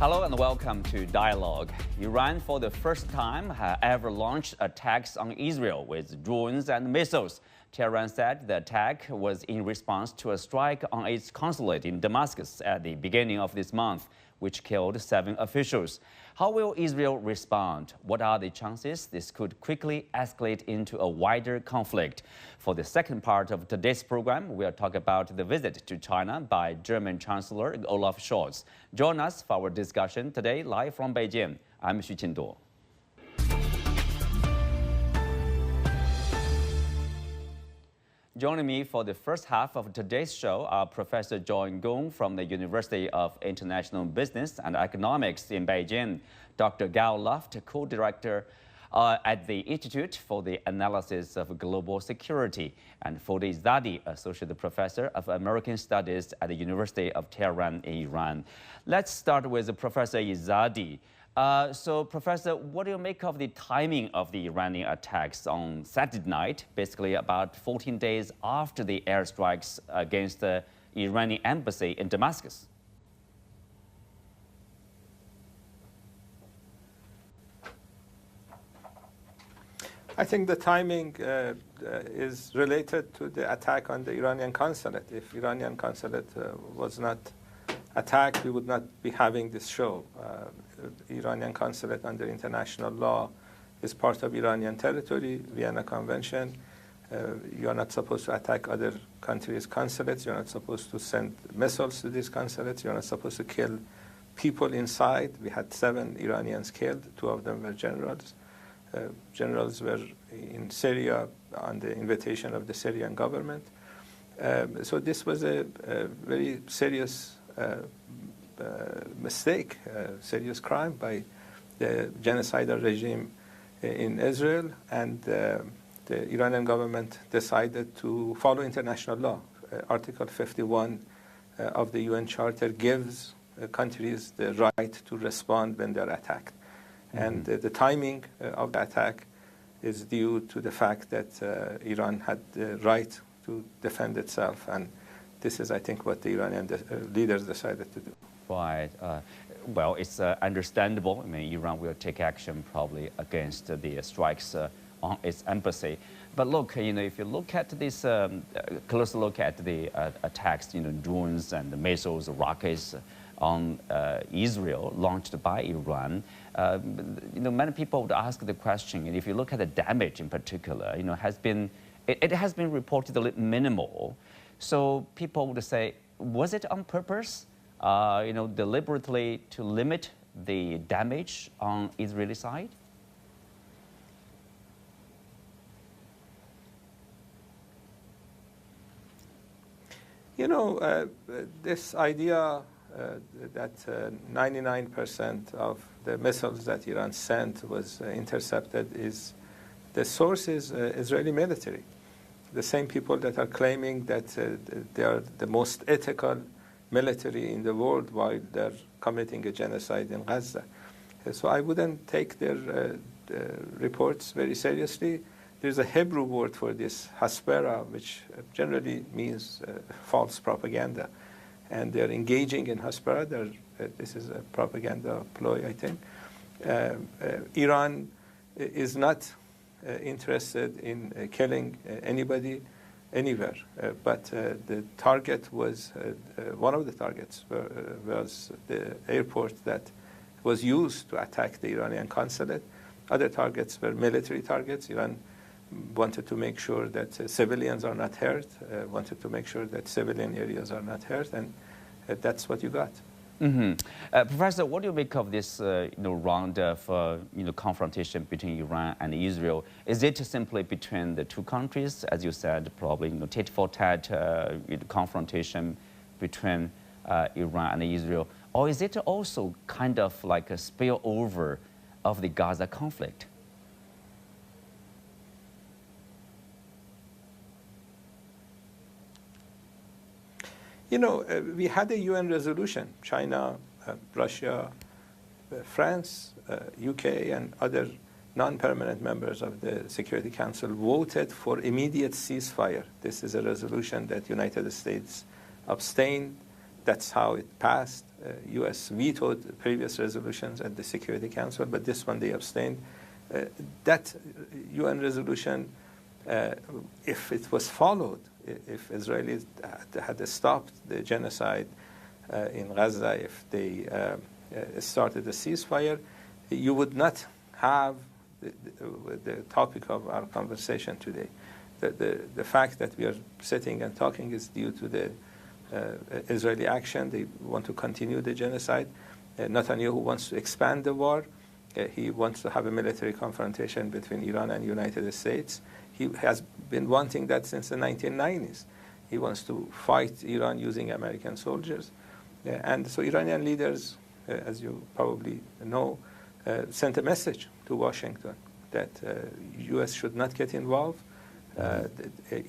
Hello and welcome to Dialogue. Iran, for the first time, ever launched attacks on Israel with drones and missiles. Tehran said the attack was in response to a strike on its consulate in Damascus at the beginning of this month, which killed 7 officials. How will Israel respond? What are the chances this could quickly escalate into a wider conflict? For the second part of today's program, we'll talk about the visit to China by German Chancellor Olaf Scholz. Join us for our discussion today, live from Beijing. I'm Xu Qinduo. Joining me for the first half of today's show are Professor John Gong from the University of International Business and Economics in Beijing, Dr. Gao Luft, co-director at the Institute for the Analysis of Global Security, and Foad Izadi, associate professor of American Studies at the University of Tehran in Iran. Let's start with Professor Izadi. So, Professor, what do you make of the timing of the Iranian attacks on Saturday night, basically about 14 days after the airstrikes against the Iranian embassy in Damascus? I think the timing is related to the attack on the Iranian consulate. If Iranian consulate was not attacked, we would not be having this show. Iranian consulate under international law is part of Iranian territory, Vienna Convention. You are not supposed to attack other countries' consulates. You're not supposed to send missiles to these consulates. You're not supposed to kill people inside. We had 7 Iranians killed. 2 of them were generals. Generals were in Syria on the invitation of the Syrian government. So this was a very serious mistake, serious crime by the genocidal regime in Israel, and the Iranian government decided to follow international law. Article 51 of the UN Charter gives countries the right to respond when they're attacked. And the timing of the attack is due to the fact that Iran had the right to defend itself, and this is, I think, what the Iranian leaders decided to do. Right. Well, it's understandable. I mean, Iran will take action probably against the strikes on its embassy. But look, if you look at this, close look at the attacks, drones and missiles, rockets on Israel launched by Iran, many people would ask the question, and if you look at the damage in particular, it has been reportedly minimal. So people would say, was it on purpose, deliberately to limit the damage on Israeli side? This idea that 99% of the missiles that Iran sent was intercepted the source is Israeli military. The same people that are claiming that they are the most ethical military in the world while they're committing a genocide in Gaza. So I wouldn't take their reports very seriously. There's a Hebrew word for this, haspera, which generally means false propaganda. And they're engaging in haspera. This is a propaganda ploy, I think. Iran is not interested in killing anybody anywhere, but the target was, one of the targets was the airport that was used to attack the Iranian consulate. Other targets were military targets. Iran wanted to make sure that civilians are not hurt, wanted to make sure that civilian areas are not hurt, and that's what you got. Professor, what do you make of this round of confrontation between Iran and Israel? Is it simply between the two countries, as you said, probably tit for tat confrontation between Iran and Israel, or is it also kind of like a spillover of the Gaza conflict? We had a UN resolution. China, Russia, France, UK, and other non-permanent members of the Security Council voted for immediate ceasefire. This is a resolution that United States abstained That's how it passed. U.S. vetoed previous resolutions at the Security Council, but this one they abstained. That UN resolution, if it was followed, if Israelis had stopped the genocide in Gaza, if they started a ceasefire, you would not have the topic of our conversation today. The fact that we are sitting and talking is due to the Israeli action. They want to continue the genocide. Netanyahu wants to expand the war. He wants to have a military confrontation between Iran and the United States. He has been wanting that since the 1990s. He wants to fight Iran using American soldiers. And so Iranian leaders, as you probably know, sent a message to Washington that U.S. should not get involved.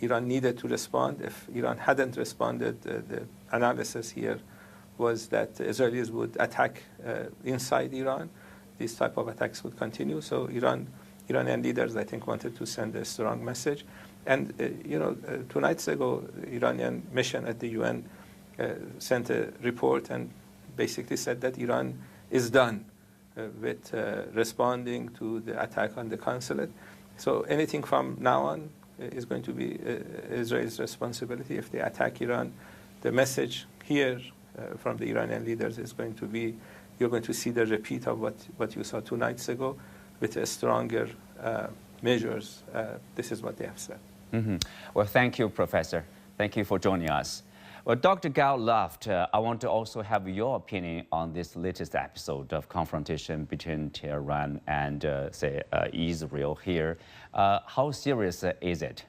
Iran needed to respond. If Iran hadn't responded, the analysis here was that Israelis would attack inside Iran. These type of attacks would continue. So Iranian leaders, I think, wanted to send a strong message. And 2 nights ago, Iranian mission at the UN sent a report and basically said that Iran is done with responding to the attack on the consulate. So anything from now on is going to be Israel's responsibility. If they attack Iran, the message here from the Iranian leaders is going to be, you're going to see the repeat of what you saw 2 nights ago with stronger measures. This is what they have said. Mm-hmm. Well, thank you, Professor. Thank you for joining us. Well, Dr. Gao Luft, I want to also have your opinion on this latest episode of confrontation between Tehran and, Israel here. How serious is it?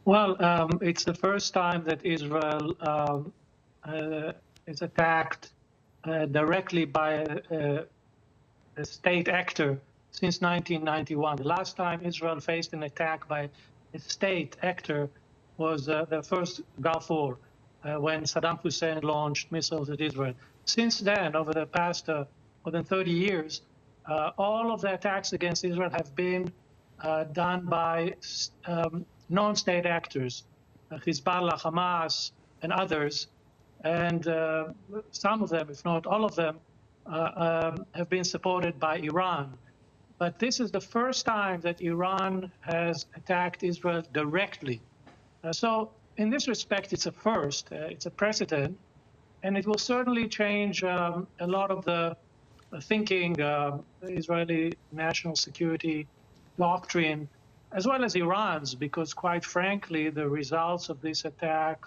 Well, it's the first time that Israel is attacked directly by a state actor since 1991. The last time Israel faced an attack by a state actor was the first Gulf War, when Saddam Hussein launched missiles at Israel. Since then, over the past more than 30 years, all of the attacks against Israel have been done by non-state actors, Hezbollah, Hamas, and others. And some of them, if not all of them, have been supported by Iran. But this is the first time that Iran has attacked Israel directly. So in this respect, it's a first, it's a precedent, and it will certainly change a lot of the thinking, Israeli national security doctrine, as well as Iran's, because quite frankly, the results of this attack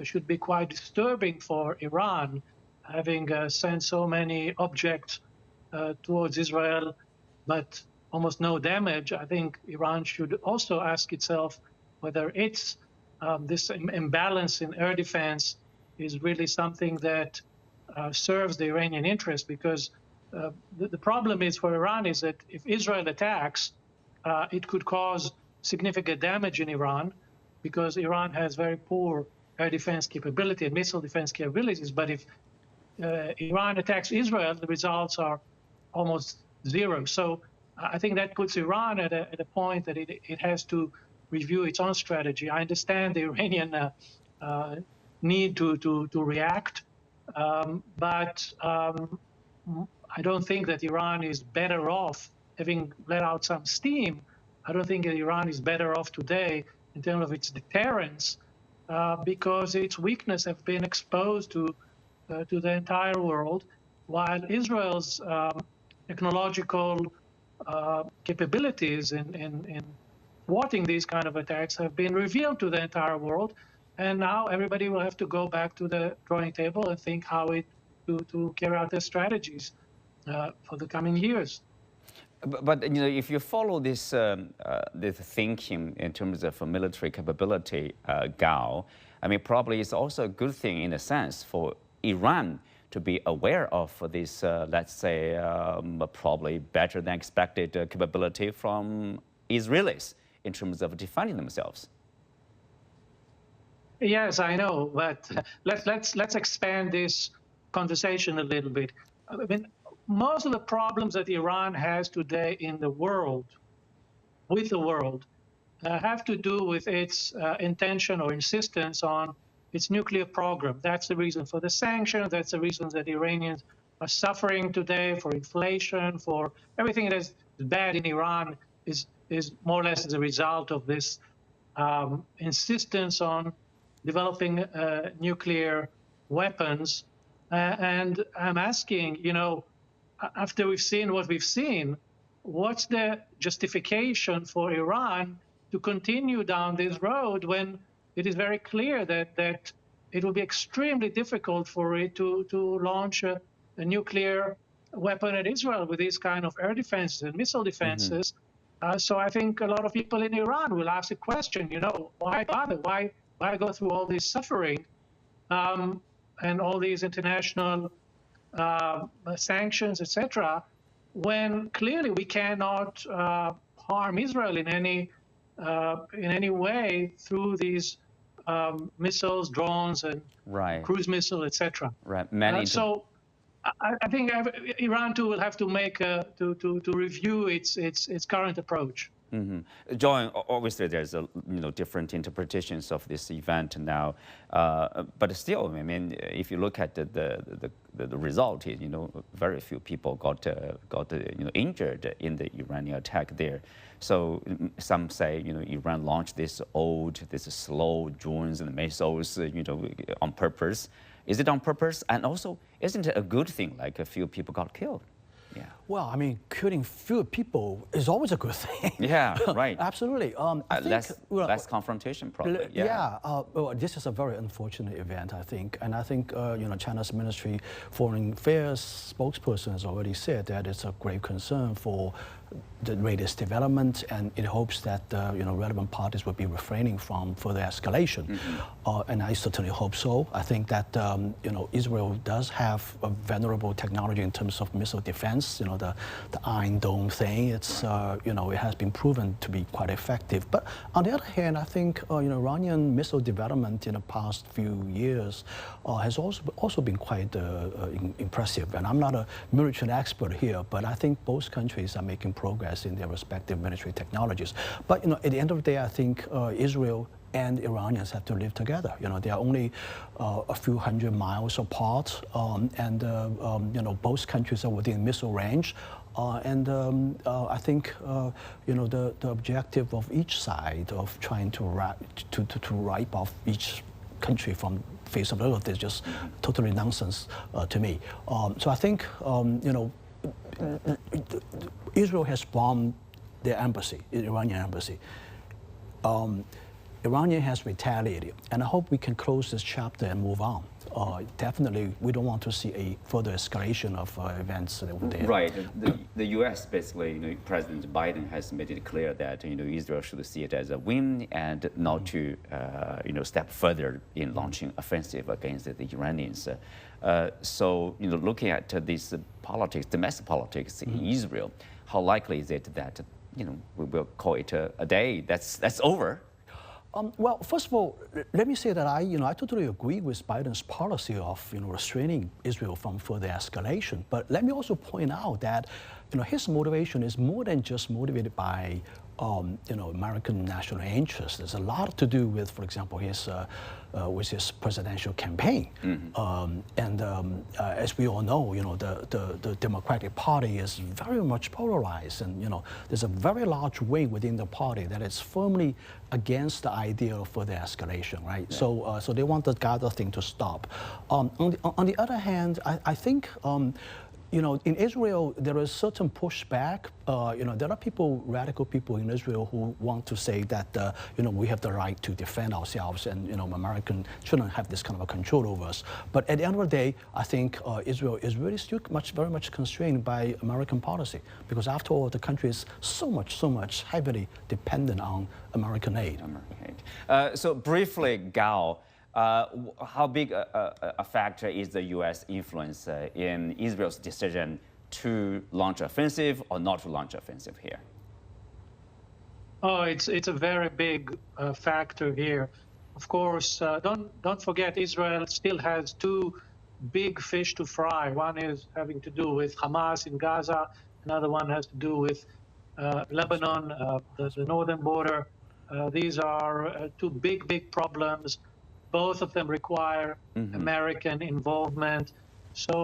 should be quite disturbing for Iran, having sent so many objects towards Israel, but almost no damage. I think Iran should also ask itself whether it's this imbalance in air defense is really something that serves the Iranian interest, because the problem is for Iran is that if Israel attacks, it could cause significant damage in Iran, because Iran has very poor air defense capability and missile defense capabilities. But if Iran attacks Israel, the results are almost zero. So I think that puts Iran at a point that it has to review its own strategy. I understand the Iranian need to react, but I don't think that Iran is better off, having let out some steam. I don't think that Iran is better off today in terms of its deterrence, because its weakness have been exposed to the entire world, while Israel's technological capabilities in thwarting these kind of attacks have been revealed to the entire world, and now everybody will have to go back to the drawing table and think how to carry out their strategies for the coming years. But if you follow this thinking in terms of military capability, Gao, I mean, probably it's also a good thing in a sense for Iran to be aware of this, let's say, probably better than expected capability from Israelis in terms of defending themselves. Yes, I know, but let's expand this conversation a little bit. I mean, most of the problems that Iran has today in the world, with the world, have to do with its intention or insistence on its nuclear program. That's the reason for the sanctions. That's the reason that Iranians are suffering today, for inflation, for everything that is bad in Iran is more or less as a result of this insistence on developing nuclear weapons. And I'm asking, after we've seen what we've seen, what's the justification for Iran to continue down this road when it is very clear that it will be extremely difficult for it to launch a nuclear weapon at Israel with these kind of air defenses and missile defenses? So I think a lot of people in Iran will ask the question, why bother? Why go through all this suffering and all these international sanctions, etc., when clearly we cannot harm Israel in any way through these missiles, drones, and cruise missile, etc. Right. So I think Iran too will have to make to review its current approach. John, obviously there's different interpretations of this event now, but still, I mean, if you look at the result, very few people got injured in the Iranian attack there. So some say Iran launched this slow drones and missiles on purpose. Is it on purpose? And also, isn't it a good thing? Like a few people got killed. Yeah. Well, I mean, killing fewer people is always a good thing. Yeah, right. Absolutely. I think, less confrontation, probably. Yeah. Well, this is a very unfortunate event, I think, and I think China's Ministry Foreign Affairs spokesperson has already said that it's a grave concern for the latest development, and it hopes that relevant parties will be refraining from further escalation. And I certainly hope so. I think that Israel does have a venerable technology in terms of missile defense. The Iron Dome thing. It's it has been proven to be quite effective. But on the other hand, I think Iranian missile development in the past few years has also been quite impressive. And I'm not a military expert here, but I think both countries are making progress in their respective military technologies. But at the end of the day, I think Israel and Iranians have to live together. They are only a few hundred miles apart, and both countries are within missile range. I think the objective of each side of trying to wipe off each country from face of the earth is just totally nonsense to me. So I think Israel has bombed their embassy, the Iranian embassy. Iranian has retaliated, and I hope we can close this chapter and move on. Definitely, we don't want to see a further escalation of events over there. Right. The U.S. basically, President Biden has made it clear that Israel should see it as a win and not to step further in launching offensive against the Iranians. So looking at this politics, domestic politics in Israel, how likely is it that we will call it a day that's over? Well, first of all, let me say that I totally agree with Biden's policy of restraining Israel from further escalation. But let me also point out that his motivation is more than just motivated by American national interest. There's a lot to do with, for example, with his presidential campaign. As we all know, the Democratic Party is very much polarized, and there's a very large wing within the party that is firmly against the idea of further escalation, right? Yeah. So they want the Gaza thing to stop. On the other hand, I think. In Israel, there is certain pushback. There are radical people in Israel who want to say that, we have the right to defend ourselves, and, American shouldn't have this kind of a control over us. But at the end of the day, I think Israel is really still very much constrained by American policy, because after all, the country is so much heavily dependent on American aid. So briefly, Gao, how big a factor is the U.S. influence in Israel's decision to launch offensive or not to launch offensive here? Oh, it's a very big factor here. Of course, don't forget Israel still has two big fish to fry. One is having to do with Hamas in Gaza. Another one has to do with Lebanon, the northern border. These are two big problems. both of them require American involvement. So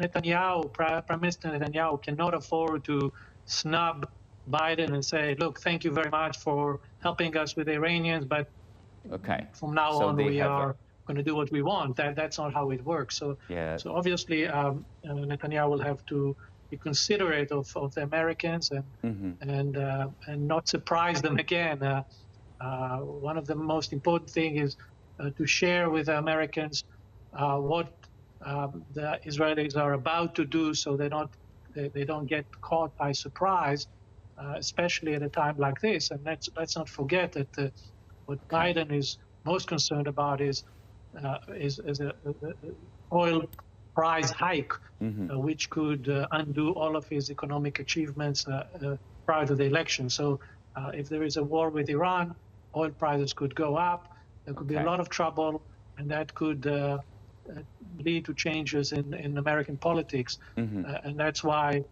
Netanyahu, Prime Minister Netanyahu, cannot afford to snub Biden and say, look, thank you very much for helping us with the Iranians, but from now on we are going to do what we want. That's not how it works. So, so obviously Netanyahu will have to be considerate of the Americans and not surprise them again. One of the most important things is to share with the Americans what the Israelis are about to do, so they don't get caught by surprise, especially at a time like this. And let's not forget that what Biden is most concerned about is an oil price hike, which could undo all of his economic achievements prior to the election. So if there is a war with Iran, oil prices could go up. There could be a lot of trouble, and that could lead to changes in American politics. And that's why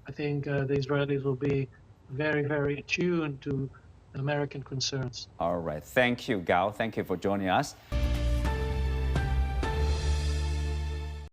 I think the Israelis will be very, very attuned to American concerns. All right. Thank you, Gao. Thank you for joining us.